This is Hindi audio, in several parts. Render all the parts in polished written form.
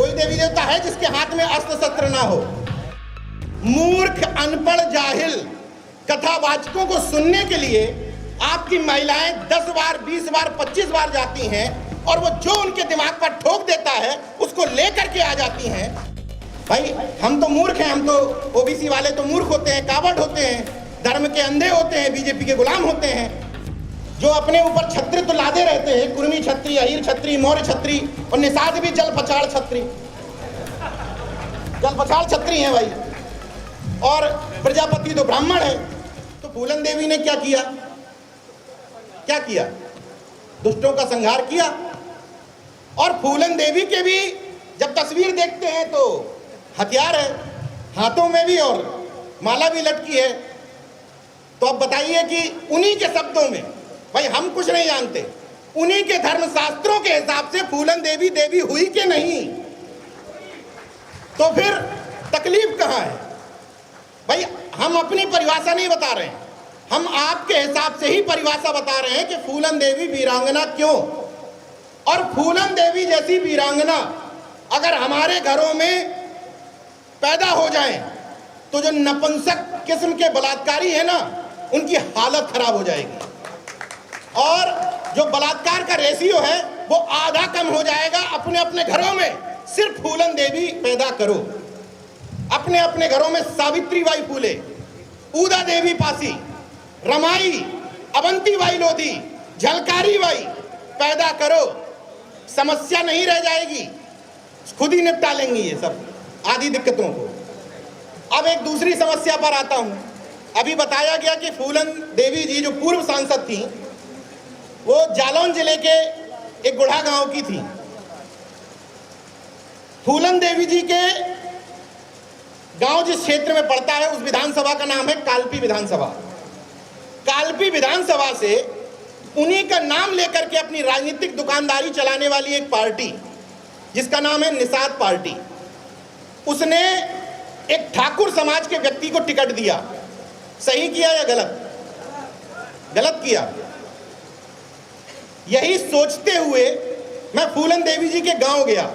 कोई देवी देवता है जिसके हाथ में अस्त्र शस्त्र ना हो? मूर्ख, अनपढ़, जाहिल कथावाचकों को सुनने के लिए आपकी महिलाएं 10 बार, 20 बार, 25 बार जाती हैं और वो जो उनके दिमाग पर ठोक देता है उसको लेकर के आ जाती हैं। भाई हम तो मूर्ख हैं, हम तो ओबीसी वाले तो मूर्ख होते हैं, कावड़ होते हैं, धर्म के अंधे होते हैं, बीजेपी के गुलाम होते हैं, जो अपने ऊपर छत्री तो लादे रहते हैं, कुर्मी छत्री, अहीर छत्री, मौर्य छत्री और निषाद भी जल पछाड़ छत्री, जल पछाड़ छत्री हैं भाई। और प्रजापति तो ब्राह्मण है। तो फूलन देवी ने क्या किया? क्या किया? दुष्टों का संहार किया। और फूलन देवी के भी जब तस्वीर देखते हैं तो हथियार है हाथों में भी और माला भी लटकी है। तो अब बताइए कि उन्हीं के शब्दों में, भाई हम कुछ नहीं जानते, उन्हीं के धर्मशास्त्रों के हिसाब से फूलन देवी देवी हुई कि नहीं? तो फिर तकलीफ कहाँ है? भाई हम अपनी परिभाषा नहीं बता रहे हैं, हम आपके हिसाब से ही परिभाषा बता रहे हैं कि फूलन देवी वीरांगना क्यों। और फूलन देवी जैसी वीरांगना अगर हमारे घरों में पैदा हो जाए तो जो नपुंसक किस्म के बलात्कारी है ना, उनकी हालत खराब हो जाएगी और जो बलात्कार का रेशियो है वो आधा कम हो जाएगा। अपने अपने घरों में सिर्फ फूलन देवी पैदा करो, अपने अपने घरों में सावित्री बाई फूले, उदा देवी पासी, रमाई, अवंती बाई लोधी, झलकारी बाई पैदा करो, समस्या नहीं रह जाएगी, खुद ही निपटा लेंगी ये सब आदि दिक्कतों को। अब एक दूसरी समस्या पर आता हूं। अभी बताया गया कि फूलन देवी जी जो पूर्व सांसद थी वो जालौन जिले के एक गुढ़ा गांव की थी। फूलन देवी जी के गांव जिस क्षेत्र में पड़ता है उस विधानसभा का नाम है कालपी विधानसभा। कालपी विधानसभा से उन्हीं का नाम लेकर के अपनी राजनीतिक दुकानदारी चलाने वाली एक पार्टी जिसका नाम है निषाद पार्टी, उसने एक ठाकुर समाज के व्यक्ति को टिकट दिया। सही किया या गलत? गलत किया। यही सोचते हुए मैं फूलन देवी जी के गांव गया।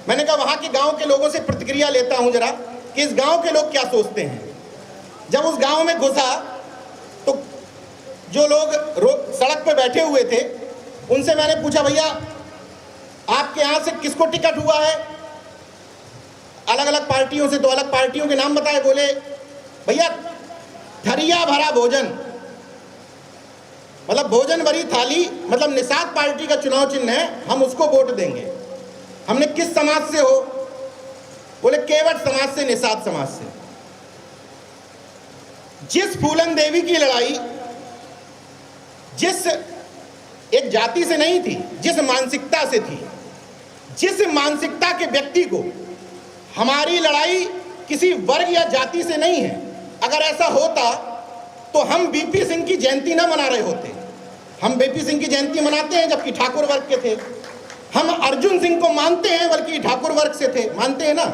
मैंने कहा वहां के गांव के लोगों से प्रतिक्रिया लेता हूं जरा कि इस गांव के लोग क्या सोचते हैं। जब उस गांव में घुसा तो जो लोग सड़क पर बैठे हुए थे उनसे मैंने पूछा, भैया आपके यहां से किसको टिकट हुआ है? अलग अलग पार्टियों से, तो अलग पार्टियों के नाम बताए। बोले भैया थरिया भरा भोजन, मतलब भोजन भरी थाली, मतलब निषाद पार्टी का चुनाव चिन्ह है, हम उसको वोट देंगे। हमने किस समाज से हो? बोले केवट समाज से, निषाद समाज से। जिस फूलन देवी की लड़ाई जिस एक जाति से नहीं थी, जिस मानसिकता से थी, जिस मानसिकता के व्यक्ति को, हमारी लड़ाई किसी वर्ग या जाति से नहीं है। अगर ऐसा होता तो हम बीपी सिंह की जयंती ना मना रहे होते। हम बीपी सिंह की जयंती मनाते हैं जबकि ठाकुर वर्ग के थे। हम अर्जुन सिंह को मानते हैं बल्कि ठाकुर वर्ग से थे, मानते हैं ना।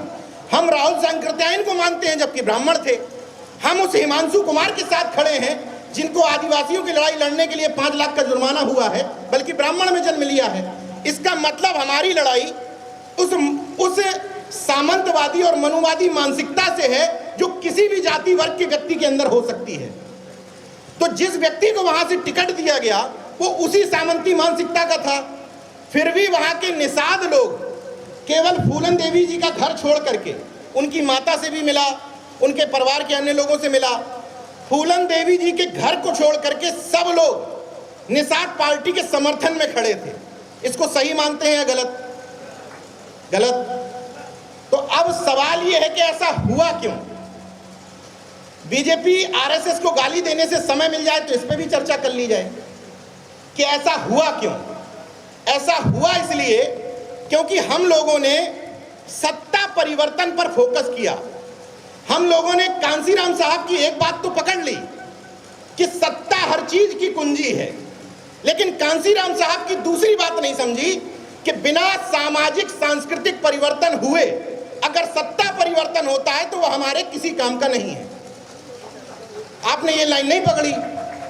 हम राहुल सांकृत्यायन को मानते हैं जबकि ब्राह्मण थे। हम उस हिमांशु कुमार के साथ खड़े हैं जिनको आदिवासियों की लड़ाई लड़ने के लिए 5 लाख का जुर्माना हुआ है, बल्कि ब्राह्मण में जन्म लिया है। इसका मतलब हमारी लड़ाई उस सामंतवादी और मनुवादी मानसिकता से है जो किसी भी जाति वर्ग के व्यक्ति के अंदर हो सकती है। तो जिस व्यक्ति को वहां से टिकट दिया गया वो उसी सामंती मानसिकता का था। फिर भी वहां के निषाद लोग केवल फूलन देवी जी का घर छोड़ करके, उनकी माता से भी मिला, उनके परिवार के अन्य लोगों से मिला, फूलन देवी जी के घर को छोड़ करके सब लोग निषाद पार्टी के समर्थन में खड़े थे। इसको सही मानते हैं या गलत? गलत। तो अब सवाल यह है कि ऐसा हुआ क्यों? बीजेपी आरएसएस को गाली देने से समय मिल जाए तो इस पर भी चर्चा कर ली जाए कि ऐसा हुआ क्यों। ऐसा हुआ इसलिए क्योंकि हम लोगों ने सत्ता परिवर्तन पर फोकस किया। हम लोगों ने कांसीराम साहब की एक बात तो पकड़ ली कि सत्ता हर चीज की कुंजी है, लेकिन कांसीराम साहब की दूसरी बात नहीं समझी कि बिना सामाजिक सांस्कृतिक परिवर्तन हुए अगर सत्ता परिवर्तन होता है तो वह हमारे किसी काम का नहीं है। आपने ये लाइन नहीं पकड़ी।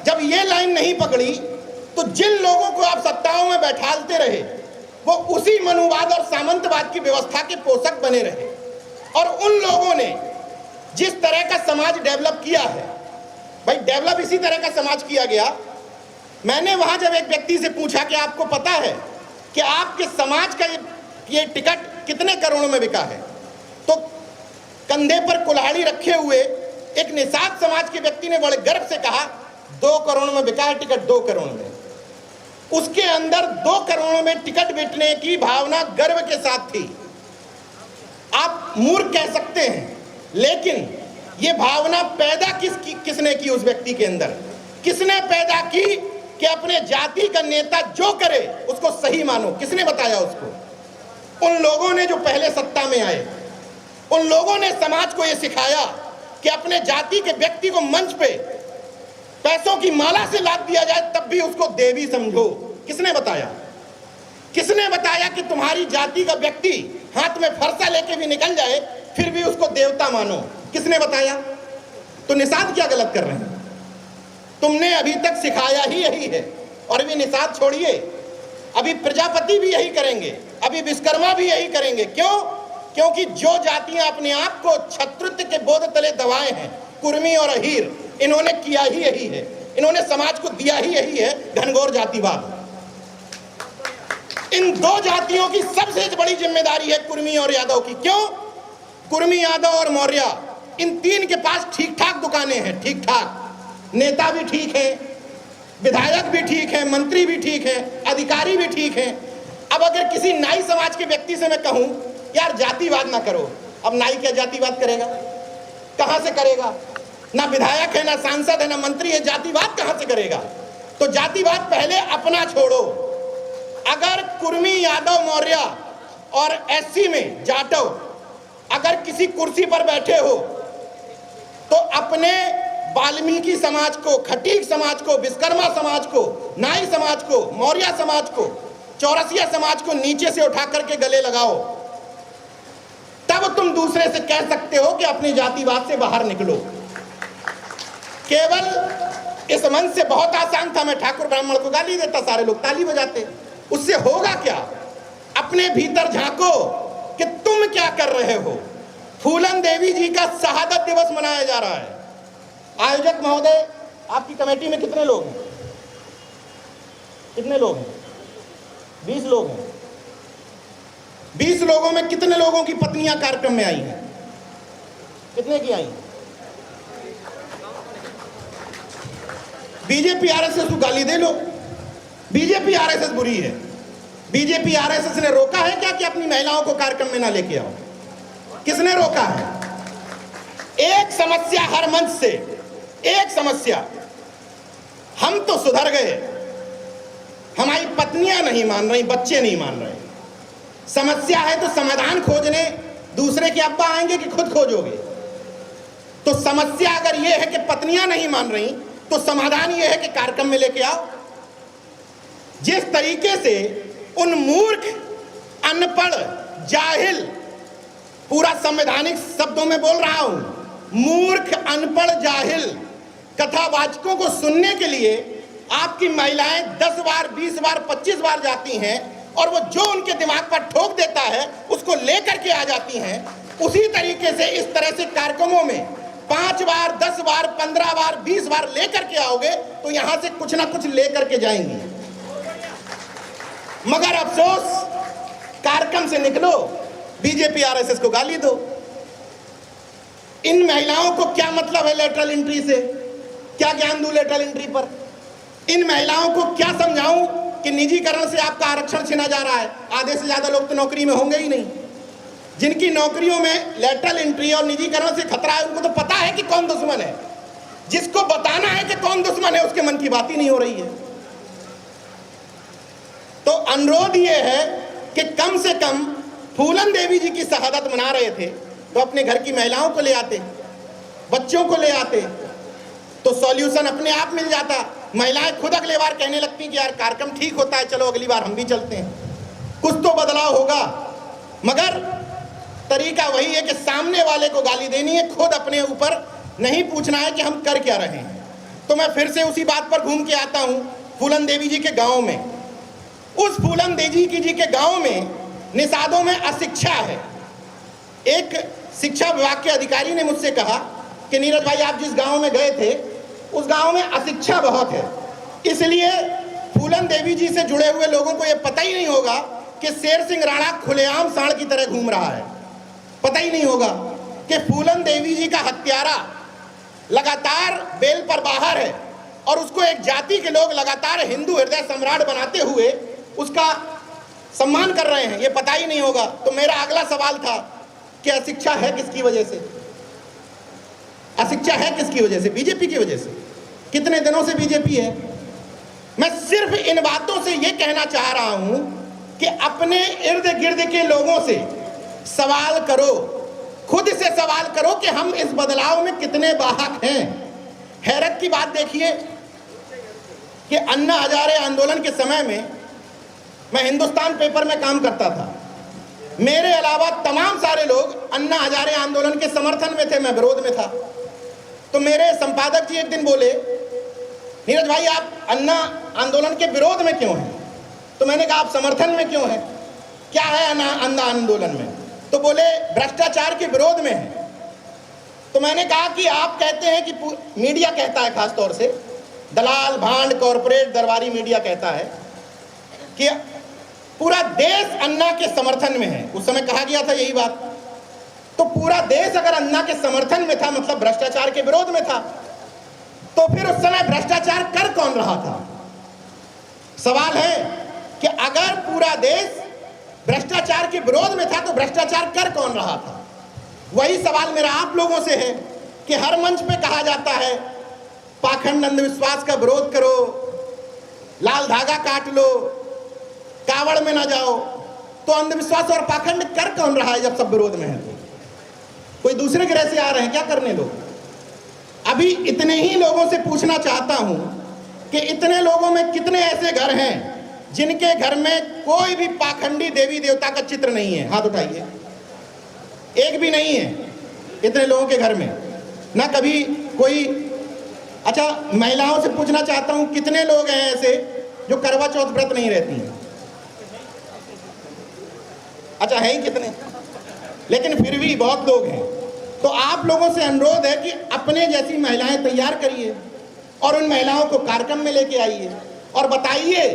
जब ये लाइन नहीं पकड़ी तो जिन लोगों को आप सत्ताओं में बैठालते रहे वो उसी मनुवाद और सामंतवाद की व्यवस्था के पोषक बने रहे। और उन लोगों ने जिस तरह का समाज डेवलप किया है, भाई डेवलप इसी तरह का समाज किया गया। मैंने वहां जब एक व्यक्ति से पूछा कि आपको पता है कि आपके समाज का ये टिकट कितने करोड़ों में बिका है, तो कंधे पर कुल्हाड़ी रखे हुए एक निषाद समाज के व्यक्ति ने बड़े गर्व से कहा 2 करोड़ में बिका है टिकट, 2 करोड़ में। उसके अंदर 2 करोड़ में टिकट बेचने की भावना गर्व के साथ थी। आप मूर्ख कह सकते हैं, लेकिन ये भावना पैदा किसने की उस व्यक्ति के अंदर? किसने पैदा की कि अपने जाति का नेता जो करे उसको सही मानो? किसने बताया उसको? उन लोगों ने जो पहले सत्ता में आए, उन लोगों ने समाज को यह सिखाया कि अपने जाति के व्यक्ति को मंच पे पैसों की माला से लाद दिया जाए तब भी उसको देवी समझो। किसने बताया? किसने बताया कि तुम्हारी जाति का व्यक्ति हाथ में फरसा लेके भी निकल जाए फिर भी उसको देवता मानो? किसने बताया? तो निषाद क्या गलत कर रहे हैं? तुमने अभी तक सिखाया ही यही है। और अभी निषाद छोड़िए, अभी प्रजापति भी यही करेंगे, अभी विश्वकर्मा भी यही करेंगे। क्यों? क्योंकि जो जातियां अपने आप को छत्रत्व के बोध तले दबाए हैं, कुर्मी और अहीर, इन्होंने किया ही यही है। इन्होंने समाज को दिया ही यही है, घनघोर जातिवाद। इन 2 जातियों की सबसे बड़ी जिम्मेदारी है कुर्मी और यादव की। क्यों? कुर्मी, यादव और मौर्य, इन 3 के पास ठीक ठाक दुकानें हैं, ठीक ठाक नेता भी ठीक है, विधायक भी ठीक है, मंत्री भी ठीक है, अधिकारी भी ठीक है। अब अगर किसी नाई समाज के व्यक्ति से मैं कहूं यार जातिवाद ना करो, अब नाई क्या जातिवाद करेगा? कहां से करेगा? ना विधायक है, ना सांसद है, ना मंत्री है, जातिवाद कहां से करेगा? तो जातिवाद पहले अपना छोड़ो। अगर कुर्मी, यादव, मौर्य और एससी में जाटव अगर किसी कुर्सी पर बैठे हो तो अपने वाल्मीकि समाज को, खटीक समाज को, विश्वकर्मा समाज को, नाई समाज को, मौर्य समाज को, चौरसिया समाज को नीचे से उठा करके गले लगाओ, तब तुम दूसरे से कह सकते हो कि अपनी जातिवाद से बाहर निकलो। केवल इस मंच से बहुत आसान था, मैं ठाकुर ब्राह्मण को गाली देता, सारे लोग ताली बजाते। उससे होगा क्या? अपने भीतर झांको कि तुम क्या कर रहे हो। फूलन देवी जी का शहादत दिवस मनाया जा रहा है। आयोजक महोदय, आपकी कमेटी में कितने लोग हैं? कितने लोग हैं? 20 लोग हैं। 20 लोगों में कितने लोगों की पत्नियां कार्यक्रम में आई हैं? कितने की आई? बीजेपी आरएसएस को गाली दे लो, बीजेपी आरएसएस बुरी है। बीजेपी आरएसएस ने रोका है क्या कि अपनी महिलाओं को कार्यक्रम में ना लेके आओ? किसने रोका है? एक समस्या हर मंच से, एक समस्या, हम तो सुधर गए, हमारी पत्नियां नहीं मान रही, बच्चे नहीं मान रहे। समस्या है तो समाधान खोजने दूसरे के अब्बा आएंगे कि खुद खोजोगे? तो समस्या अगर यह है कि पत्नियां नहीं मान रही तो समाधान यह है कि कार्यक्रम में लेके आओ। जिस तरीके से उन मूर्ख, अनपढ़, जाहिल, पूरा संवैधानिक शब्दों में बोल रहा हूं, मूर्ख, अनपढ़, जाहिल कथावाचकों को सुनने के लिए आपकी महिलाएं 10 बार, 20 बार, 25 बार जाती हैं और वो जो उनके दिमाग पर ठोक देता है उसको लेकर के आ जाती हैं। उसी तरीके से इस तरह से कार्यक्रमों में 5 बार, 10 बार, 15 बार, 20 बार लेकर के आओगे तो यहां से कुछ ना कुछ लेकर के जाएंगी। मगर अफसोस, कार्यक्रम से निकलो, बीजेपी आरएसएस को गाली दो। इन महिलाओं को क्या मतलब है लेटरल एंट्री से? क्या ज्ञान दूं लेटरल एंट्री पर? इन महिलाओं को क्या समझाऊं कि निजीकरण से आपका आरक्षण छीना जा रहा है? आधे से ज्यादा लोग तो नौकरी में होंगे ही नहीं। जिनकी नौकरियों में लेटरल एंट्री और निजीकरण से खतरा है, उनको तो पता है कि कौन दुश्मन है। जिसको बताना है कि कौन दुश्मन है उसके मन की बात ही नहीं हो रही है। तो अनुरोध यह है कि कम से कम फूलन देवी जी की शहादत मना रहे थे तो अपने घर की महिलाओं को ले आते, बच्चों को ले आते, तो सॉल्यूशन अपने आप मिल जाता। महिलाएं खुद अगली बार कहने लगती कि यार कार्यक्रम ठीक होता है, चलो अगली बार हम भी चलते हैं। कुछ तो बदलाव होगा। मगर तरीका वही है कि सामने वाले को गाली देनी है, खुद अपने ऊपर नहीं पूछना है कि हम कर क्या रहे हैं। तो मैं फिर से उसी बात पर घूम के आता हूं। फूलन देवी जी के गांव में उस फूलन देवी जी के गांव में निषादों में अशिक्षा है। एक शिक्षा विभाग के अधिकारी ने मुझसे कहा कि नीरज भाई, आप जिस गांव में गए थे उस गांव में अशिक्षा बहुत है, इसलिए फूलन देवी जी से जुड़े हुए लोगों को यह पता ही नहीं होगा कि शेर सिंह राणा खुलेआम सांड की तरह घूम रहा है। पता ही नहीं होगा कि फूलन देवी जी का हत्यारा लगातार बेल पर बाहर है और उसको एक जाति के लोग लगातार हिंदू हृदय सम्राट बनाते हुए उसका सम्मान कर रहे हैं, ये पता ही नहीं होगा। तो मेरा अगला सवाल था कि अशिक्षा है किसकी वजह से? अशिक्षा है किसकी वजह से? बीजेपी की वजह से। कितने दिनों से बीजेपी है? मैं सिर्फ इन बातों से यह कहना चाह रहा हूं कि अपने इर्द गिर्द के लोगों से सवाल करो, खुद से सवाल करो कि हम इस बदलाव में कितने वाहक हैं। हैरत की बात देखिए कि अन्ना हजारे आंदोलन के समय में मैं हिंदुस्तान पेपर में काम करता था, मेरे अलावा तमाम सारे लोग अन्ना हजारे आंदोलन के समर्थन में थे, मैं विरोध में था। तो मेरे संपादक जी एक दिन बोले, नीरज भाई आप अन्ना आंदोलन के विरोध में क्यों हैं? तो मैंने कहा आप समर्थन में क्यों हैं? क्या है अन्ना आंदोलन में? तो बोले भ्रष्टाचार के विरोध में है। तो मैंने कहा कि आप कहते हैं कि मीडिया कहता है, खास तौर से दलाल भांड कॉरपोरेट दरबारी मीडिया कहता है कि पूरा देश अन्ना के समर्थन में है। उस समय कहा गया था यही बात। तो पूरा देश अगर अन्ना के समर्थन में था, मतलब भ्रष्टाचार के विरोध में था, तो फिर उस समय भ्रष्टाचार कर कौन रहा था? सवाल है कि अगर पूरा देश भ्रष्टाचार के विरोध में था तो भ्रष्टाचार कर कौन रहा था? वही सवाल मेरा आप लोगों से है कि हर मंच पे कहा जाता है पाखंड अंधविश्वास का विरोध करो, लाल धागा काट लो, कावड़ में ना जाओ। तो अंधविश्वास और पाखंड कर कौन रहा है जब सब विरोध में है? तो कोई दूसरे ग्रह से आ रहे हैं क्या करने लोग? अभी इतने ही लोगों से पूछना चाहता हूं कि इतने लोगों में कितने ऐसे घर हैं जिनके घर में कोई भी पाखंडी देवी देवता का चित्र नहीं है? हाथ उठाइए। एक भी नहीं है इतने लोगों के घर में, ना कभी कोई। अच्छा, महिलाओं से पूछना चाहता हूं कितने लोग हैं ऐसे जो करवा चौथ व्रत नहीं रहती हैं? अच्छा, है ही कितने, लेकिन फिर भी बहुत लोग हैं। तो आप लोगों से अनुरोध है कि अपने जैसी महिलाएं तैयार करिए और उन महिलाओं को कार्यक्रम में लेके आइए और बताइए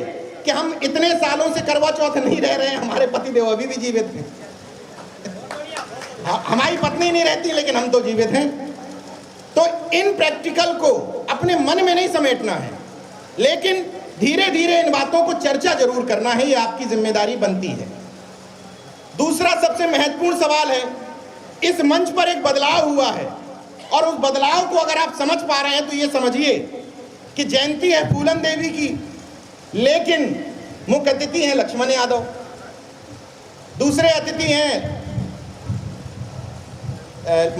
कि हम इतने सालों से करवा चौथ नहीं रह रहे हैं, हमारे पति देव अभी भी जीवित हैं, हमारी पत्नी नहीं रहती लेकिन हम तो जीवित हैं। तो इन प्रैक्टिकल को अपने मन में नहीं समेटना है, लेकिन धीरे धीरे इन बातों को चर्चा जरूर करना है, ये आपकी जिम्मेदारी बनती है। दूसरा सबसे महत्वपूर्ण सवाल है, इस मंच पर एक बदलाव हुआ है और उस बदलाव को अगर आप समझ पा रहे हैं तो ये समझिए कि जयंती है फूलन देवी की, लेकिन मुख्य अतिथि हैं लक्ष्मण यादव, दूसरे अतिथि हैं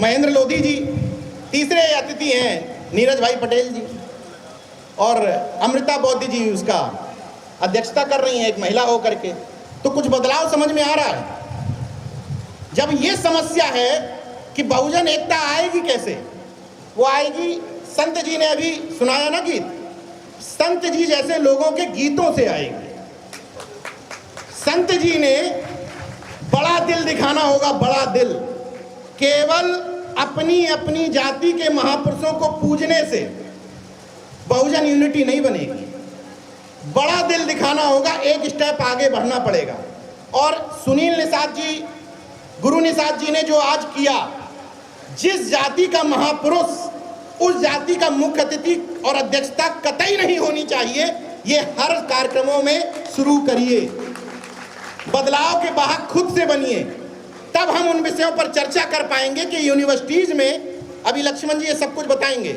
महेंद्र लोधी जी, तीसरे अतिथि हैं नीरज भाई पटेल जी और अमृता बौद्ध जी उसका अध्यक्षता कर रही हैं एक महिला होकर के। तो कुछ बदलाव समझ में आ रहा है। जब ये समस्या है कि बहुजन एकता आएगी कैसे? वो आएगी, संत जी ने अभी सुनाया ना गीत, संत जी जैसे लोगों के गीतों से आएगी। संत जी ने बड़ा दिल दिखाना होगा, बड़ा दिल। केवल अपनी अपनी जाति के महापुरुषों को पूजने से बहुजन यूनिटी नहीं बनेगी, बड़ा दिल दिखाना होगा, एक स्टेप आगे बढ़ना पड़ेगा। और सुनील निषाद जी, गुरु निषाद जी ने जो आज किया, जिस जाति का महापुरुष उस जाति का मुख्य अतिथि और अध्यक्षता कतई नहीं होनी चाहिए, ये हर कार्यक्रमों में शुरू करिए। बदलाव के वाहक खुद से बनिए, तब हम उन विषयों पर चर्चा कर पाएंगे कि यूनिवर्सिटीज में, अभी लक्ष्मण जी ये सब कुछ बताएंगे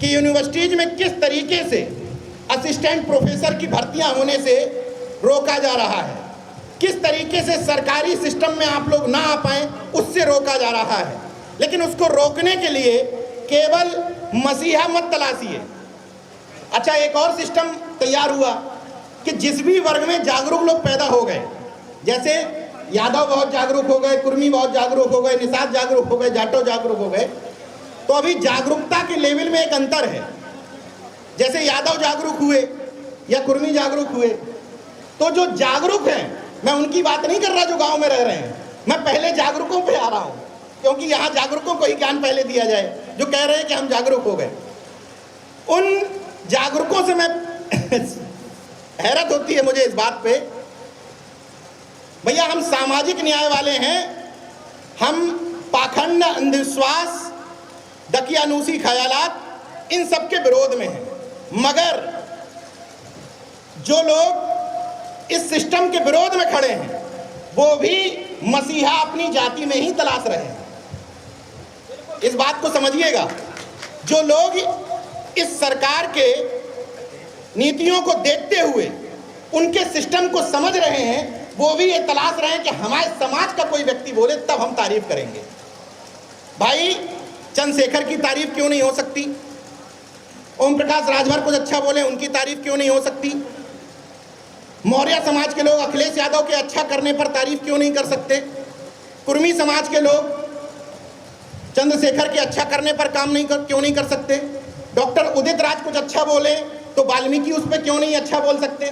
कि यूनिवर्सिटीज में किस तरीके से असिस्टेंट प्रोफेसर की भर्तियां होने से रोका जा रहा है, किस तरीके से सरकारी सिस्टम में आप लोग ना आ पाए उससे रोका जा रहा है। लेकिन उसको रोकने के लिए केवल मसीहा मत तलाशिए। अच्छा, एक और सिस्टम तैयार हुआ कि जिस भी वर्ग में जागरूक लोग पैदा हो गए, जैसे यादव बहुत जागरूक हो गए, कुर्मी बहुत जागरूक हो गए, निषाद जागरूक हो गए, जाटव जागरूक हो गए, तो अभी जागरूकता के लेवल में एक अंतर है। जैसे यादव जागरूक हुए या कुर्मी जागरूक हुए, तो जो जागरूक हैं, मैं उनकी बात नहीं कर रहा जो गांव में रह रहे हैं, मैं पहले जागरूकों पे आ रहा हूं, क्योंकि यहां जागरूकों को ही ज्ञान पहले दिया जाए जो कह रहे हैं कि हम जागरूक हो गए। उन जागरूकों से मैं हैरत होती है मुझे इस बात पे, भैया हम सामाजिक न्याय वाले हैं, हम पाखंड, अंधविश्वास, दकियानूसी ख्यालात इन सब के विरोध में हैं, मगर जो लोग इस सिस्टम के विरोध में खड़े हैं वो भी मसीहा अपनी जाति में ही तलाश रहे हैं। इस बात को समझिएगा, जो लोग इस सरकार के नीतियों को देखते हुए उनके सिस्टम को समझ रहे हैं, वो भी ये तलाश रहे हैं कि हमारे समाज का कोई व्यक्ति बोले तब हम तारीफ करेंगे। भाई चंद्रशेखर की तारीफ क्यों नहीं हो सकती? ओम प्रकाश राजभर कुछ अच्छा बोले, उनकी तारीफ क्यों नहीं हो सकती? मौर्य समाज के लोग अखिलेश यादव के अच्छा करने पर तारीफ क्यों नहीं कर सकते? कुर्मी समाज के लोग चंद्रशेखर के अच्छा करने पर क्यों नहीं कर सकते? डॉक्टर उदित राज कुछ अच्छा बोले तो वाल्मीकि उस पर क्यों नहीं अच्छा बोल सकते?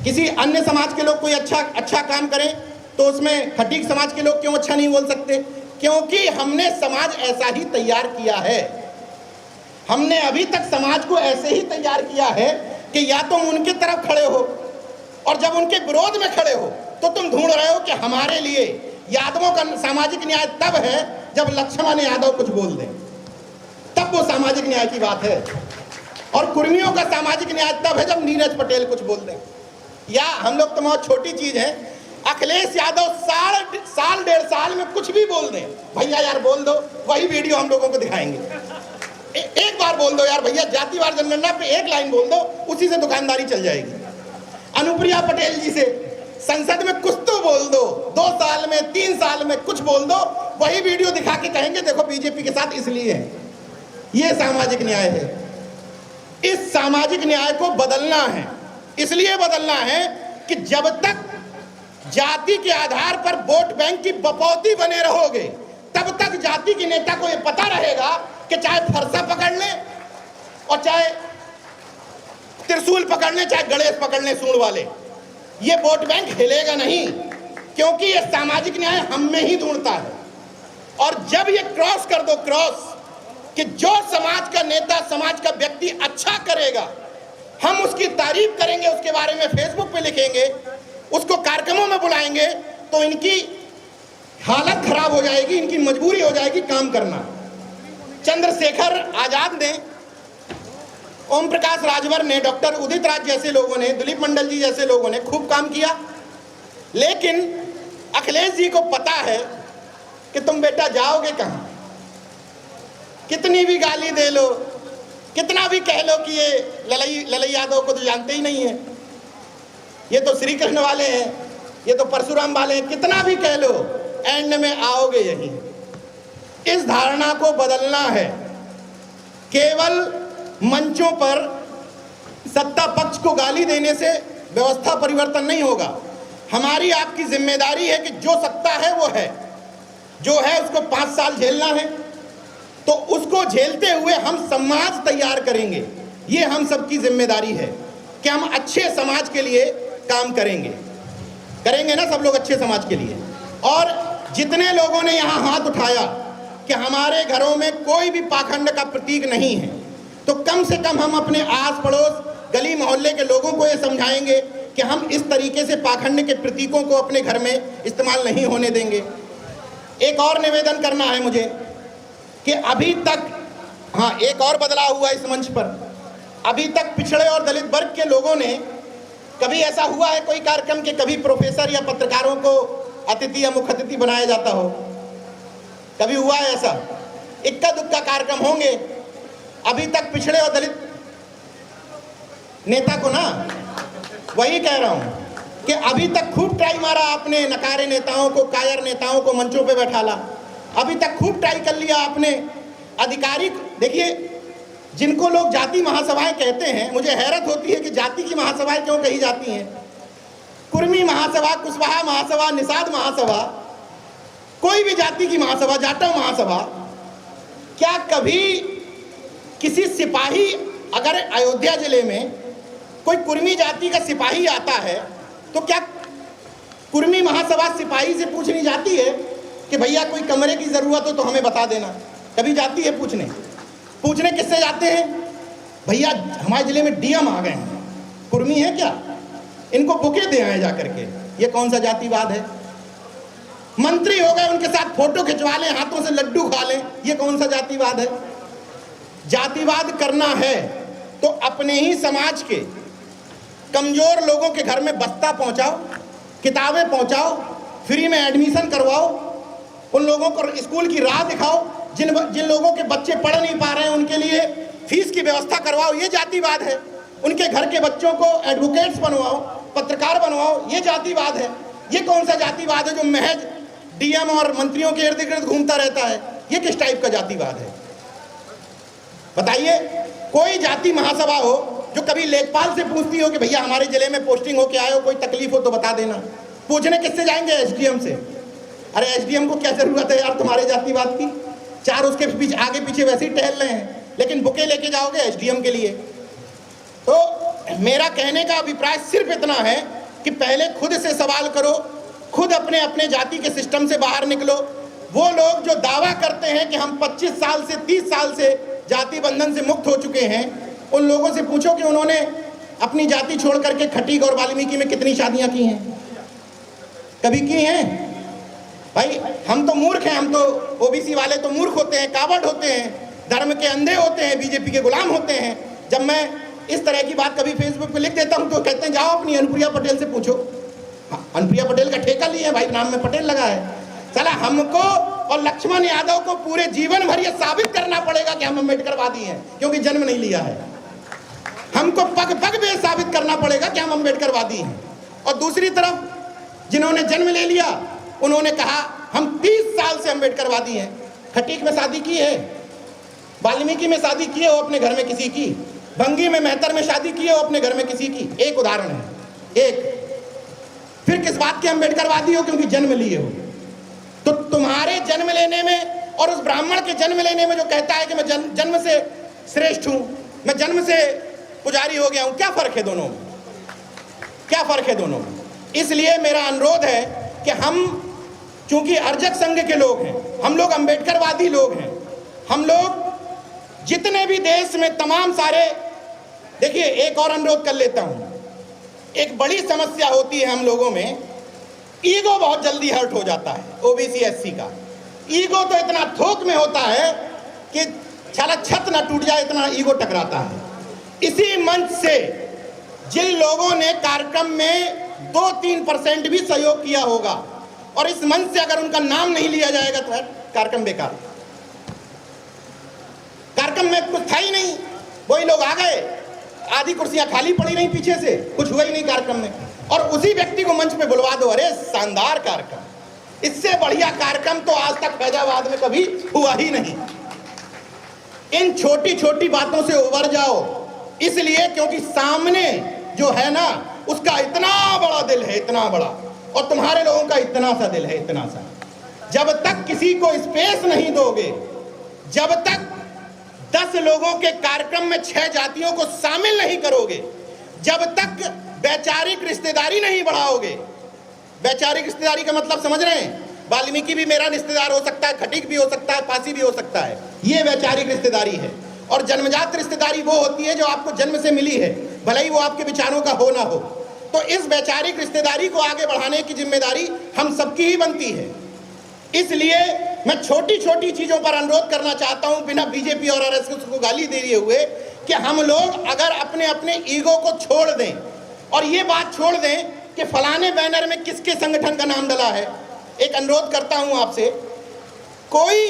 किसी अन्य समाज के लोग कोई अच्छा काम करें तो उसमें खटीक समाज के लोग क्यों अच्छा नहीं बोल सकते? क्योंकि हमने समाज ऐसा ही तैयार किया है। हमने अभी तक समाज को ऐसे ही तैयार किया है कि या तुम उनके तरफ खड़े हो, और जब उनके विरोध में खड़े हो तो तुम ढूंढ रहे हो कि हमारे लिए यादवों का सामाजिक न्याय तब है जब लक्ष्मण यादव कुछ बोल दें, तब वो सामाजिक न्याय की बात है। और कुर्मियों का सामाजिक न्याय तब है जब नीरज पटेल कुछ बोल दें। या हम लोग तो बहुत छोटी चीज है, अखिलेश यादव साल डेढ़ साल में कुछ भी बोल दें, भैया यार बोल दो, वही वीडियो हम लोगों को दिखाएंगे। एक बार बोल दो यार भैया, जातिवार जनगणना पे एक लाइन बोल दो, उसी से दुकानदारी चल जाएगी। अनुप्रिया पटेल जी से संसद में कुछ तो बोल दो, 2 साल में 3 साल में कुछ बोल दो, वही वीडियो दिखा के कहेंगे देखो बीजेपी के साथ इसलिए है। ये सामाजिक न्याय है। इस सामाजिक न्याय को बदलना है, इसलिए बदलना है कि जब तक जाति के आधार पर वोट बैंक की बपौती बने रहोगे, तब तक जाति के नेता को यह पता रहेगा कि चाहे फरसा पकड़ ले और चाहे त्रिशूल पकड़ ले, चाहे गणेश पकड़ ले सूंड वाले, ये वोट बैंक हिलेगा नहीं, क्योंकि ये सामाजिक न्याय हम में ही ढूंढता है। और जब ये क्रॉस कर दो, क्रॉस कि जो समाज का नेता, समाज का व्यक्ति अच्छा करेगा, हम उसकी तारीफ करेंगे, उसके बारे में फेसबुक पे लिखेंगे, उसको कार्यक्रमों में बुलाएंगे, तो इनकी हालत खराब हो जाएगी, इनकी मजबूरी हो जाएगी काम करना। चंद्रशेखर आजाद ने, ओम प्रकाश राजभर ने, डॉक्टर उदित राज जैसे लोगों ने, दिलीप मंडल जी जैसे लोगों ने खूब काम किया, लेकिन अखिलेश जी को पता है कि तुम बेटा जाओगे कहां। कितनी भी गाली दे लो, कितना भी कह लो कि ये ललई यादव को तो जानते ही नहीं है, ये तो श्री कृष्ण वाले हैं, ये तो परशुराम वाले हैं, कितना भी कह लो, एंड में आओगे यही। इस धारणा को बदलना है। केवल मंचों पर सत्ता पक्ष को गाली देने से व्यवस्था परिवर्तन नहीं होगा। हमारी आपकी जिम्मेदारी है कि जो सत्ता है वो है, जो है उसको 5 साल झेलना है, तो उसको झेलते हुए हम समाज तैयार करेंगे। ये हम सबकी जिम्मेदारी है कि हम अच्छे समाज के लिए काम करेंगे ना सब लोग अच्छे समाज के लिए। और जितने लोगों ने यहाँ हाथ उठाया कि हमारे घरों में कोई भी पाखंड का प्रतीक नहीं है, तो कम से कम हम अपने आस पड़ोस गली मोहल्ले के लोगों को ये समझाएंगे कि हम इस तरीके से पाखंड के प्रतीकों को अपने घर में इस्तेमाल नहीं होने देंगे। एक और निवेदन करना है मुझे कि अभी तक, हाँ, एक और बदलाव हुआ इस मंच पर। अभी तक पिछड़े और दलित वर्ग के लोगों ने, कभी ऐसा हुआ है कोई कार्यक्रम के कभी प्रोफेसर या पत्रकारों को अतिथि या मुख्य अतिथि बनाया जाता हो? कभी हुआ है ऐसा? इक्का दुक्का कार्यक्रम होंगे। अभी तक पिछड़े और दलित नेता को, ना वही कह रहा हूं कि अभी तक खूब ट्राई मारा आपने, नकारे नेताओं को, कायर नेताओं को मंचों पे बैठाला। अभी तक खूब ट्राई कर लिया आपने अधिकारी। देखिए, जिनको लोग जाति महासभाएं कहते हैं, मुझे हैरत होती है कि जाति की महासभाएं क्यों कही जाती हैं। कुर्मी महासभा, कुशवाहा महासभा, निषाद महासभा, कोई भी जाति की महासभा, जाटव महासभा, क्या कभी किसी सिपाही अगर अयोध्या जिले में कोई कुर्मी जाति का सिपाही आता है तो क्या कुर्मी महासभा सिपाही से पूछनी जाती है कि भैया कोई कमरे की ज़रूरत हो तो हमें बता देना? कभी जाती है पूछने किससे जाते हैं? भैया हमारे ज़िले में डीएम आ गए हैं, कुर्मी है क्या, इनको बुके दे आए जा करके। ये कौन सा जातिवाद है? मंत्री हो गए, उनके साथ फोटो खिंचवा लें, हाथों से लड्डू खा लें, ये कौन सा जातिवाद है? जातिवाद करना है तो अपने ही समाज के कमजोर लोगों के घर में बस्ता पहुंचाओ, किताबें पहुंचाओ, फ्री में एडमिशन करवाओ, उन लोगों को स्कूल की राह दिखाओ, जिन लोगों के बच्चे पढ़ नहीं पा रहे हैं उनके लिए फीस की व्यवस्था करवाओ, ये जातिवाद है। उनके घर के बच्चों को एडवोकेट्स बनवाओ, पत्रकार बनवाओ, ये जातिवाद है। ये कौन सा जातिवाद है जो महज डीएम और मंत्रियों के इर्द गिर्द घूमता रहता है? ये किस टाइप का जातिवाद है बताइए? कोई जाति महासभा हो जो कभी लेखपाल से पूछती हो कि भैया हमारे जिले में पोस्टिंग हो के आए हो, कोई तकलीफ हो तो बता देना। पूछने किससे जाएंगे? एसडीएम से। अरे एसडीएम को क्या जरूरत है यार तुम्हारे जातिवाद की? चार उसके पीछे आगे पीछे वैसे ही टहल रहे हैं, लेकिन बुके लेके जाओगे एसडीएम के लिए। तो मेरा कहने का अभिप्राय सिर्फ इतना है कि पहले खुद से सवाल करो, खुद अपने अपने जाति के सिस्टम से बाहर निकलो। वो लोग जो दावा करते हैं कि हम 25 साल से 30 साल से जाति बंधन से मुक्त हो चुके हैं, उन लोगों से पूछो कि उन्होंने अपनी जाति छोड़ करके खटीक और वाल्मीकि में कितनी शादियां की हैं? कभी की हैं? भाई हम तो मूर्ख हैं, हम तो ओबीसी वाले तो मूर्ख होते हैं, कावड़ होते हैं, धर्म के अंधे होते हैं, बीजेपी के गुलाम होते हैं। जब मैं इस तरह की बात कभी फेसबुक पे लिख देता हूं तो कहते हैं जाओ अपनी अनुप्रिया पटेल से पूछो। अनुप्रिया पटेल का ठेका लिए है भाई, नाम में पटेल लगा है। चला हमको और लक्ष्मण यादव को पूरे जीवन भर ये साबित करना पड़ेगा कि हम अम्बेडकरवादी हैं, क्योंकि जन्म नहीं लिया है। हमको पग पग पे साबित करना पड़ेगा कि हम अम्बेडकरवादी हैं। और दूसरी तरफ जिन्होंने जन्म ले लिया उन्होंने कहा हम 30 साल से अम्बेडकरवादी हैं। खटीक में शादी की है, वाल्मीकि में शादी की हो अपने घर में किसी की, भंगी में मेहतर में शादी की हो अपने घर में किसी की, एक उदाहरण है एक। फिर किस बात के अम्बेडकरवादी हो? क्योंकि जन्म लिए हो। तो तुम्हारे जन्म लेने में और उस ब्राह्मण के जन्म लेने में जो कहता है कि मैं जन्म से श्रेष्ठ हूं, मैं जन्म से पुजारी हो गया हूं, क्या फर्क है दोनों में? क्या फर्क है दोनों में? इसलिए मेरा अनुरोध है कि हम चूंकि अर्जक संघ के लोग हैं, हम लोग अम्बेडकरवादी लोग हैं, हम लोग जितने भी देश में तमाम सारे, देखिए एक और अनुरोध कर लेता हूं। एक बड़ी समस्या होती है हम लोगों में, ईगो बहुत जल्दी हर्ट हो जाता है। ओबीसी एससी का ईगो तो इतना थोक में होता है कि साला छत ना टूट जाए, इतना ईगो टकराता है। इसी मंच से जिन लोगों ने कार्यक्रम में 2-3% भी सहयोग किया होगा और इस मंच से अगर उनका नाम नहीं लिया जाएगा तो कार्यक्रम बेकार। कार्यक्रम में कुछ था ही नहीं, वही लोग आ गए, आधी कुर्सियां खाली पड़ी रही पीछे से, कुछ हुआ ही नहीं कार्यक्रम में, और उसी व्यक्ति को मंच पे बुलवा दो। अरे शानदार कार्यक्रम, इससे बढ़िया कार्यक्रम तो आज तक फैजाबाद में कभी हुआ ही नहीं। इन छोटी छोटी बातों से उबर जाओ, इसलिए क्योंकि सामने जो है ना उसका इतना बड़ा दिल है, इतना बड़ा, और तुम्हारे लोगों का इतना सा दिल है, इतना सा। जब तक किसी को स्पेस नहीं दोगे, जब तक 10 लोगों के कार्यक्रम में 6 जातियों को शामिल नहीं करोगे, जब तक वैचारिक रिश्तेदारी नहीं बढ़ाओगे। वैचारिक रिश्तेदारी का मतलब समझ रहे हैं? वाल्मीकि भी मेरा रिश्तेदार हो सकता है, खटीक भी हो सकता है, पासी भी हो सकता है, ये वैचारिक रिश्तेदारी है। और जन्मजात रिश्तेदारी वो होती है जो आपको जन्म से मिली है, भले ही वो आपके विचारों का हो ना हो। तो इस वैचारिक रिश्तेदारी को आगे बढ़ाने की जिम्मेदारी हम सबकी ही बनती है। इसलिए मैं छोटी छोटी चीजों पर अनुरोध करना चाहता हूं, बिना बीजेपी और आरएसएस को गाली दे दिए हुए, कि हम लोग अगर अपने अपने ईगो को छोड़ दें और ये बात छोड़ दें कि फलाने बैनर में किसके संगठन का नाम डला है। एक अनुरोध करता हूं आपसे, कोई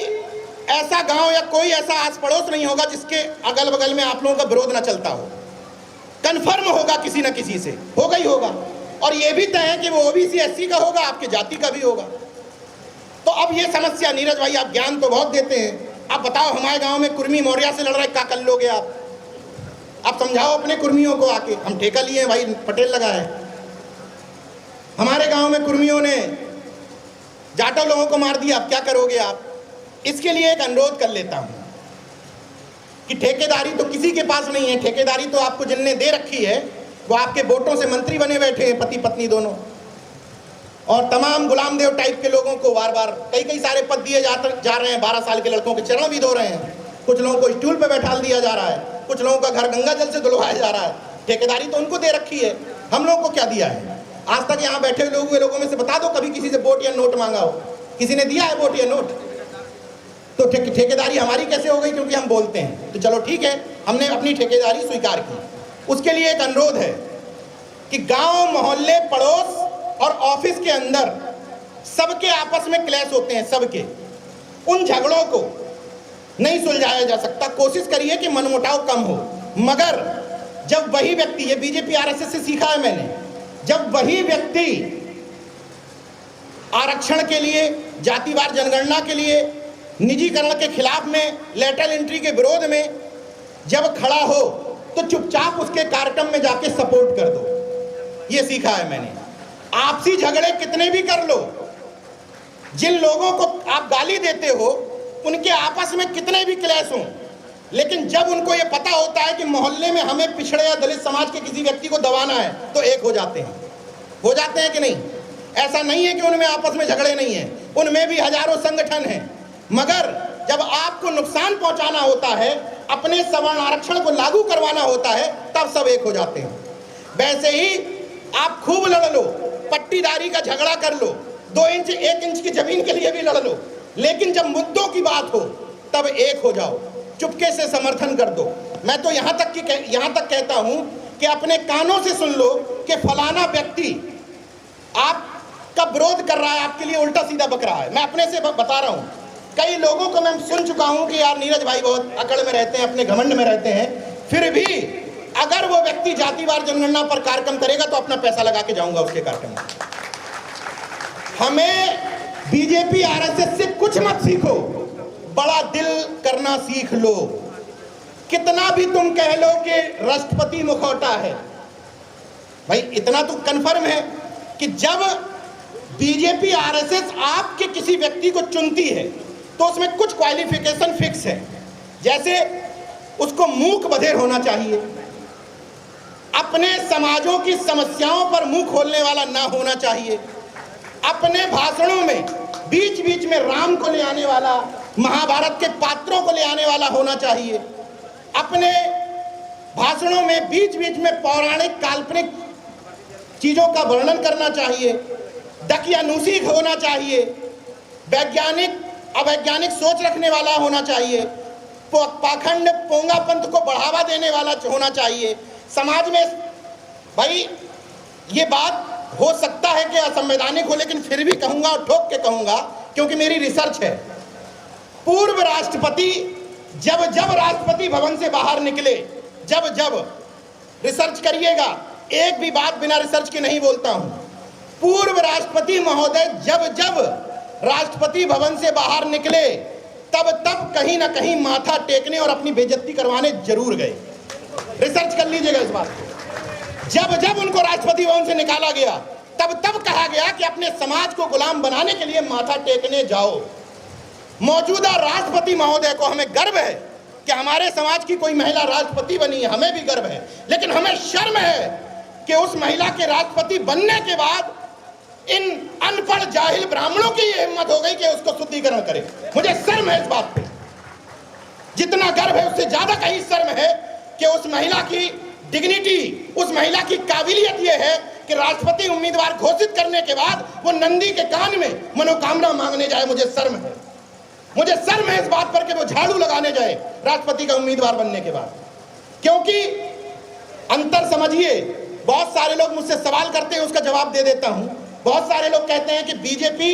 ऐसा गांव या कोई ऐसा आस पड़ोस नहीं होगा जिसके अगल बगल में आप लोगों का विरोध ना चलता हो। कन्फर्म होगा किसी ना किसी से, होगा ही होगा। और ये भी तय है कि वो ओबीसी एससी का होगा, आपके जाति का भी होगा। तो अब ये समस्या, नीरज भाई आप ज्ञान तो बहुत देते हैं, आप बताओ हमारे गांव में कुर्मी मौर्या से लड़ रहा है, क्या कर लोगे आप समझाओ अपने कुर्मियों को आके। हम ठेका लिए हैं भाई, पटेल लगा है। हमारे गांव में कुर्मियों ने जाटो लोगों को मार दिया, अब क्या करोगे आप? इसके लिए एक अनुरोध कर लेता हूं कि ठेकेदारी तो किसी के पास नहीं है, ठेकेदारी तो आपको जिनने दे रखी है वो आपके वोटों से मंत्री बने बैठे हैं, पति पत्नी दोनों। और तमाम गुलाम देव टाइप के लोगों को बार बार कई सारे पद दिए जा रहे हैं। 12 साल के लड़कों के चरण भी धो रहे हैं, कुछ लोगों को स्टूल पे बैठा दिया जा रहा है, कुछ लोगों का घर गंगा जल से धुलवाया जा रहा है। ठेकेदारी तो उनको दे रखी है, हम लोगों को क्या दिया है? आज तक यहाँ बैठे हुए लोगों में से बता दो कभी किसी से वोट या नोट मांगा हो? किसी ने दिया है वोट या नोट? तो ठेकेदारी हमारी कैसे हो गई? क्योंकि हम बोलते हैं। तो चलो ठीक है, हमने अपनी ठेकेदारी स्वीकार की। उसके लिए एक अनुरोध है कि गांव, मोहल्ले, पड़ोस और ऑफिस के अंदर सबके आपस में क्लैश होते हैं, सबके। उन झगड़ों को नहीं सुलझाया जा सकता। कोशिश करिए कि मनमुटाव कम हो, मगर जब वही व्यक्ति, ये बीजेपी आरएसएस से सीखा है मैंने, जब वही व्यक्ति आरक्षण के लिए, जातिवार जनगणना के लिए, निजीकरण के खिलाफ में, लेटरल एंट्री के विरोध में जब खड़ा हो तो चुपचाप उसके कार्यक्रम में जाके सपोर्ट कर दो। ये सीखा है मैंने। आपसी झगड़े कितने भी कर लो, जिन लोगों को आप गाली देते हो उनके आपस में कितने भी क्लैश हों, लेकिन जब उनको ये पता होता है कि मोहल्ले में हमें पिछड़े या दलित समाज के किसी व्यक्ति को दबाना है तो एक हो जाते हैं। हो जाते हैं कि नहीं? ऐसा नहीं है कि उनमें आपस में झगड़े नहीं हैं, उनमें भी हजारों संगठन हैं, मगर जब आपको नुकसान पहुंचाना होता है, अपने सवर्ण आरक्षण को लागू करवाना होता है, तब सब एक हो जाते हैं। वैसे ही आप खूब लड़ लो, पट्टीदारी का झगड़ा कर लो, 2 इंच 1 इंच की जमीन के लिए भी लड़ लो, लेकिन जब मुद्दों की बात हो तब एक हो जाओ, चुपके से समर्थन कर दो। मैं तो यहाँ तक कहता हूँ कि अपने कानों से सुन लो कि फलाना व्यक्ति आपका विरोध कर रहा है, आपके लिए उल्टा सीधा बक रहा है। मैं अपने से बता रहा हूँ, कई लोगों को मैं सुन चुका हूँ कि यार नीरज भाई बहुत अकड़ में रहते हैं, अपने घमंड में रहते हैं, फिर भी अगर वो व्यक्ति जातिवार जनगणना पर कार्यक्रम करेगा तो अपना पैसा लगा के जाऊंगा उसके कार्यक्रम में। हमें बीजेपी आरएसएस से कुछ मत सीखो, बड़ा दिल करना सीख लो। कितना भी तुम कह लो कि राष्ट्रपति मुखौटा है, भाई इतना तो कन्फर्म है कि जब बीजेपी आरएसएस आपके किसी व्यक्ति को चुनती है तो उसमें कुछ क्वालिफिकेशन फिक्स है। जैसे उसको मूक बधिर होना चाहिए, अपने समाजों की समस्याओं पर मुंह खोलने वाला ना होना चाहिए, अपने भाषणों में बीच बीच में राम को ले आने वाला, महाभारत के पात्रों को ले आने वाला होना चाहिए, अपने भाषणों में बीच बीच में पौराणिक काल्पनिक चीजों का वर्णन करना चाहिए, दकियानूसी होना चाहिए, वैज्ञानिक अवैज्ञानिक सोच रखने वाला होना चाहिए, पाखंड पोंगापंथ को बढ़ावा देने वाला होना चाहिए। समाज में भाई ये बात हो सकता है कि असंवैधानिक हो, लेकिन फिर भी कहूंगा और ठोक के कहूंगा क्योंकि मेरी रिसर्च है। पूर्व राष्ट्रपति जब राष्ट्रपति भवन से बाहर निकले, जब रिसर्च करिएगा, एक भी बात बिना रिसर्च के नहीं बोलता हूं। पूर्व राष्ट्रपति महोदय जब राष्ट्रपति भवन से बाहर निकले तब कहीं ना कहीं माथा टेकने और अपनी बेइज्जती करवाने जरूर गए। रिसर्च कर लीजिएगा इस बात को। जब उनको राष्ट्रपति भवन से निकाला गया तब कहा गया कि अपने समाज को गुलाम बनाने के लिए माथा टेकने जाओ। मौजूदा राष्ट्रपति महोदय को हमें गर्व है कि हमारे समाज की कोई महिला राष्ट्रपति बनी है, हमें भी गर्व है, लेकिन हमें शर्म है कि उस महिला के राष्ट्रपति बनने के बाद इन अनपढ़ जाहिल ब्राह्मणों की ये हिम्मत हो गई कि उसको शुद्धिकरण करे। मुझे शर्म है इस बात पे। जितना गर्व है उससे ज्यादा कहीं शर्म है कि उस महिला की डिग्निटी, उस महिला की काबिलियत ये है कि राष्ट्रपति उम्मीदवार घोषित करने के बाद वो नंदी के कान में मनोकामना मांगने जाए। मुझे शर्म है, मुझे शर्म है इस बात पर कि वो झाड़ू लगाने जाए राष्ट्रपति का उम्मीदवार बनने के बाद। क्योंकि अंतर समझिए, बहुत सारे लोग मुझसे सवाल करते हैं, उसका जवाब दे देता हूं। बहुत सारे लोग कहते हैं कि बीजेपी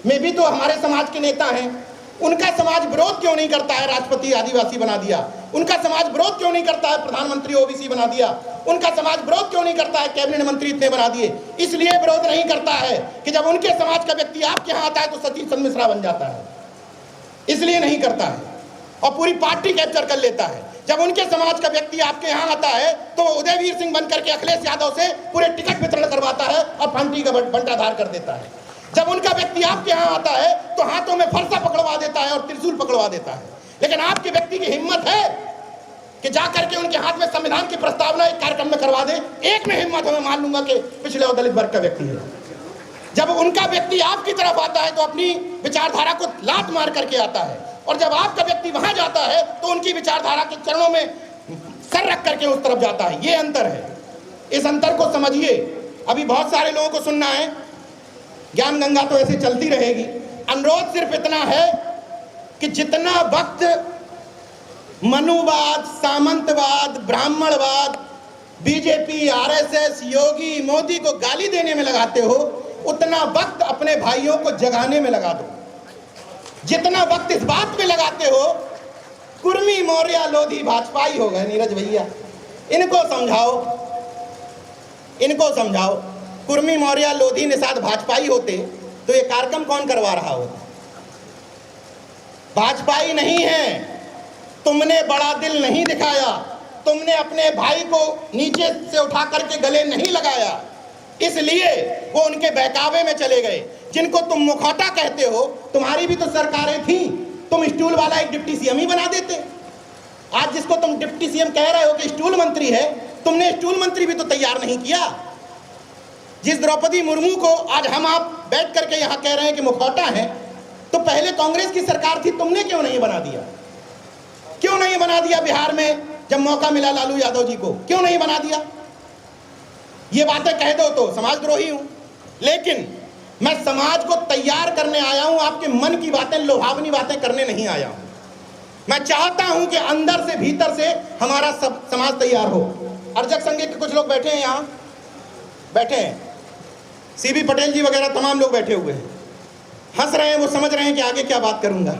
में भी तो हमारे समाज के नेता हैं, उनका समाज विरोध क्यों नहीं करता है, राष्ट्रपति आदिवासी बना दिया, उनका समाज विरोध क्यों नहीं करता है, प्रधानमंत्री ओबीसी बना दिया, उनका समाज विरोध क्यों नहीं करता है, कैबिनेट मंत्री इतने बना दिए। इसलिए विरोध नहीं करता है कि जब उनके समाज का व्यक्ति आपके यहाँ आता है तो सतीश चंद्र मिश्रा बन जाता है, इसलिए नहीं करता है और पूरी पार्टी कैप्चर कर लेता है। जब उनके समाज का व्यक्ति आपके यहाँ आता है तो उदयवीर सिंह बनकर के अखिलेश यादव से पूरे टिकट वितरण करवाता है और फांसी का बंटाधार कर देता है। जब उनका व्यक्ति आपके यहाँ आता है तो हाथों में फरसा पकड़वा देता है और त्रिशूल पकड़वा देता है। लेकिन आपके व्यक्ति की हिम्मत है कि जा करके उनके हाथ में संविधान की प्रस्तावना एक कार्यक्रम में करवा दे, एक में हिम्मत हमें मान लूंगा कि पिछले और दलित वर्ग का व्यक्ति है। जब उनका व्यक्ति आपकी तरफ आता है तो अपनी विचारधारा को लात मार करके आता है, और जब आपका व्यक्ति वहां जाता है तो उनकी विचारधारा के चरणों में सर रख करके उस तरफ जाता है। ये अंतर है, इस अंतर को समझिए। अभी बहुत सारे लोगों को सुनना है, ज्ञान गंगा तो ऐसे चलती रहेगी। अनुरोध सिर्फ इतना है कि जितना वक्त मनुवाद, सामंतवाद, ब्राह्मणवाद, बीजेपी, आरएसएस, योगी, मोदी को गाली देने में लगाते हो, उतना वक्त अपने भाइयों को जगाने में लगा दो। जितना वक्त इस बात पे लगाते हो कुर्मी, मौर्य, लोधी, भाजपाई हो गए नीरज भैया, इनको समझाओ, इनको समझाओ। कुर्मी, मौर्य, लोधी, निषाद भाजपाई होते तो ये कार्यक्रम कौन करवा रहा होता? भाजपाई नहीं है। तुमने बड़ा दिल नहीं दिखाया, तुमने अपने भाई को नीचे से उठा करके गले नहीं लगाया, इसलिए वो उनके बहकावे में चले गए। जिनको तुम मुखौटा कहते हो, तुम्हारी भी तो सरकारें थी, तुम स्टूल वाला एक डिप्टी सीएम ही बना देते। आज जिसको तुम डिप्टी सीएम कह रहे हो कि स्टूल मंत्री है, तुमने स्टूल मंत्री भी तो तैयार नहीं किया। जिस द्रौपदी मुर्मू को आज हम आप बैठ करके यहाँ कह रहे हैं कि मुखौटा है, तो पहले कांग्रेस की सरकार थी, तुमने क्यों नहीं बना दिया? क्यों नहीं बना दिया? बिहार में जब मौका मिला लालू यादव जी को, क्यों नहीं बना दिया? ये बातें कह दो तो समाजद्रोही हूं, लेकिन मैं समाज को तैयार करने आया हूं, आपके मन की बातें, लोभावनी बातें करने नहीं आया हूं। मैं चाहता हूं कि अंदर से, भीतर से हमारा सब समाज तैयार हो। अर्जक संघ के कुछ लोग बैठे हैं, यहाँ बैठे हैं, सीबी पटेल जी वगैरह तमाम लोग बैठे हुए हैं, हंस रहे हैं, वो समझ रहे हैं कि आगे क्या बात करूंगा।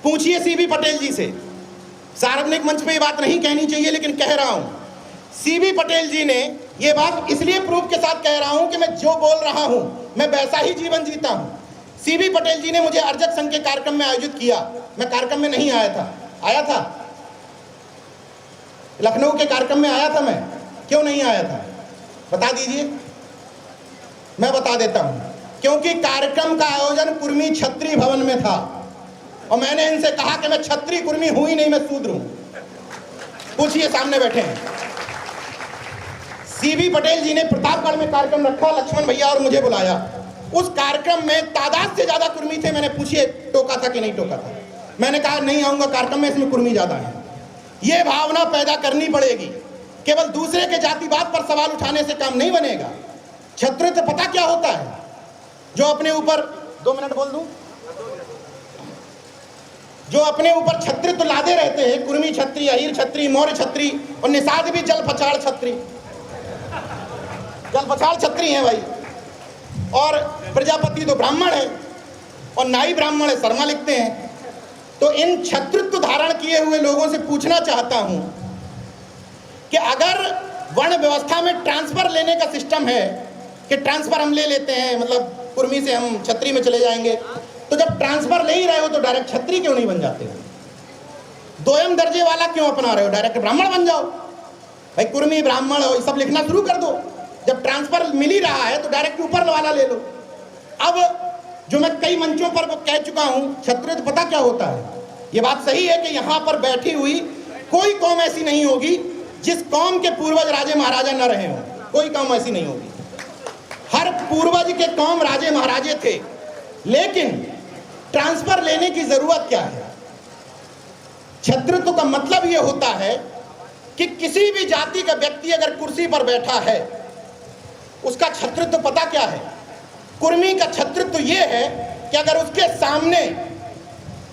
पूछिए सीबी पटेल जी से। सार्वजनिक मंच पे ये बात नहीं कहनी चाहिए, लेकिन कह रहा हूं। सीबी पटेल जी ने ये बात इसलिए प्रूफ के साथ कह रहा हूं कि मैं जो बोल रहा हूं मैं वैसा ही जीवन जीता हूं। सीबी पटेल जी ने मुझे अर्जक संघ के कार्यक्रम में आयोजित किया, मैं कार्यक्रम में नहीं आया था। आया था लखनऊ के कार्यक्रम में आया था मैं, क्यों नहीं आया था बता दीजिए? मैं बता देता हूं, क्योंकि कार्यक्रम का आयोजन कुर्मी छत्री भवन में था, और मैंने इनसे कहा कि मैं छत्री कुर्मी हूं ही नहीं, मैं शूद्र हूं। पूछिए, सामने बैठे हैं। सीबी पटेल जी ने प्रतापगढ़ में कार्यक्रम रखा, लक्ष्मण भैया और मुझे बुलाया। उस कार्यक्रम में तादाद से ज्यादा कुर्मी थे। मैंने पूछिए टोका था कि नहीं टोका था? मैंने कहा नहीं आऊंगा कार्यक्रम में, इसमें कुर्मी ज्यादा है। यह भावना पैदा करनी पड़ेगी। केवल दूसरे के जातिवाद पर सवाल उठाने से काम नहीं बनेगा। छत्रित्व पता क्या होता है? जो अपने ऊपर 2 मिनट बोल दूं, जो अपने ऊपर छत्रित्व लादे रहते हैं, कुर्मी छत्री, अहीर छत्री, मौर्य छत्री, और निषाद भी जल पछाड़ छत्री, जल पछाड़ छत्री हैं भाई। और प्रजापति तो ब्राह्मण है, और नाई ब्राह्मण है, शर्मा लिखते हैं। तो इन छत्रित्व धारण किए हुए लोगों से पूछना चाहता हूं कि अगर वर्ण व्यवस्था में ट्रांसफर लेने का सिस्टम है कि ट्रांसफर हम ले लेते हैं, मतलब कुर्मी से हम छत्री में चले जाएंगे, तो जब ट्रांसफर ले ही रहे हो तो डायरेक्ट छत्री क्यों नहीं बन जाते हो? दोयम दर्जे वाला क्यों अपना रहे हो? डायरेक्ट ब्राह्मण बन जाओ भाई, कुर्मी ब्राह्मण और सब लिखना शुरू कर दो। जब ट्रांसफर मिल ही रहा है तो डायरेक्ट ऊपर वाला ले लो। अब जो मैं कई मंचों पर कह चुका हूं, छत्रित्व पता क्या होता है? ये बात सही है कि यहां पर बैठी हुई कोई कौम ऐसी नहीं होगी जिस कौम के पूर्वज राजे महाराजा न रहे हों। कोई कौम ऐसी नहीं होगी, हर पूर्वज के कौम राजे महाराजे थे। लेकिन ट्रांसफर लेने की जरूरत क्या है? छत्रित्व का मतलब यह होता है कि किसी भी जाति का व्यक्ति अगर कुर्सी पर बैठा है, उसका छत्रित्व पता क्या है? कुर्मी का छत्रित्व यह है कि अगर उसके सामने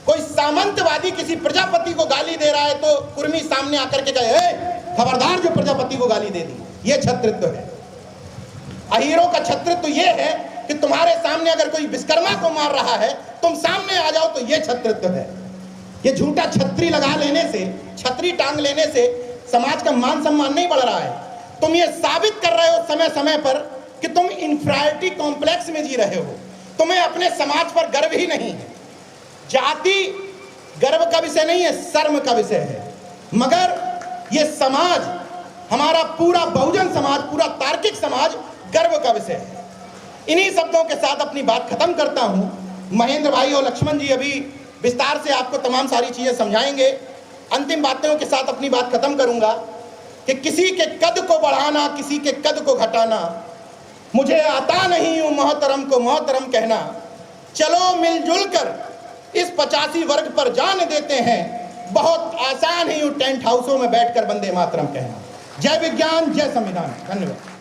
कोई सामंतवादी किसी प्रजापति को गाली दे रहा है तो कुर्मी सामने आकर के कहे, खबरदार जो प्रजापति को गाली दे दी। यह छत्रित्व है। अहीरों का छत्रित्व यह है कि तुम्हारे सामने अगर कोई विश्वकर्मा को मार रहा है, तुम सामने आ जाओ, तो यह छत्रित्व है। ये झूठा छत्री लगा लेने से, छतरी टांग लेने से समाज का मान सम्मान नहीं बढ़ रहा है। तुम ये साबित कर रहे हो समय समय पर कि तुम इंफीरियरिटी कॉम्प्लेक्स में जी रहे हो। तुम्हें अपने समाज पर गर्व ही नहीं है। जाति गर्व का विषय नहीं है, शर्म का विषय है। मगर ये समाज, हमारा पूरा बहुजन समाज, पूरा तार्किक समाज गर्व का विषय है। इन्हीं शब्दों के साथ अपनी बात खत्म करता हूं। महेंद्र भाई और लक्ष्मण जी अभी विस्तार से आपको तमाम सारी चीजें समझाएंगे। अंतिम बातों के साथ अपनी बात खत्म करूंगा कि किसी के कद को बढ़ाना, किसी के कद को घटाना मुझे आता नहीं हूं मोहतरम को मोहतरम कहना। चलो मिलजुल कर इस 85 वर्ग पर जान देते हैं, बहुत आसान है यूं टेंट हाउसों में बैठकर वंदे मातरम कहना। जय विज्ञान, जय संविधान। धन्यवाद।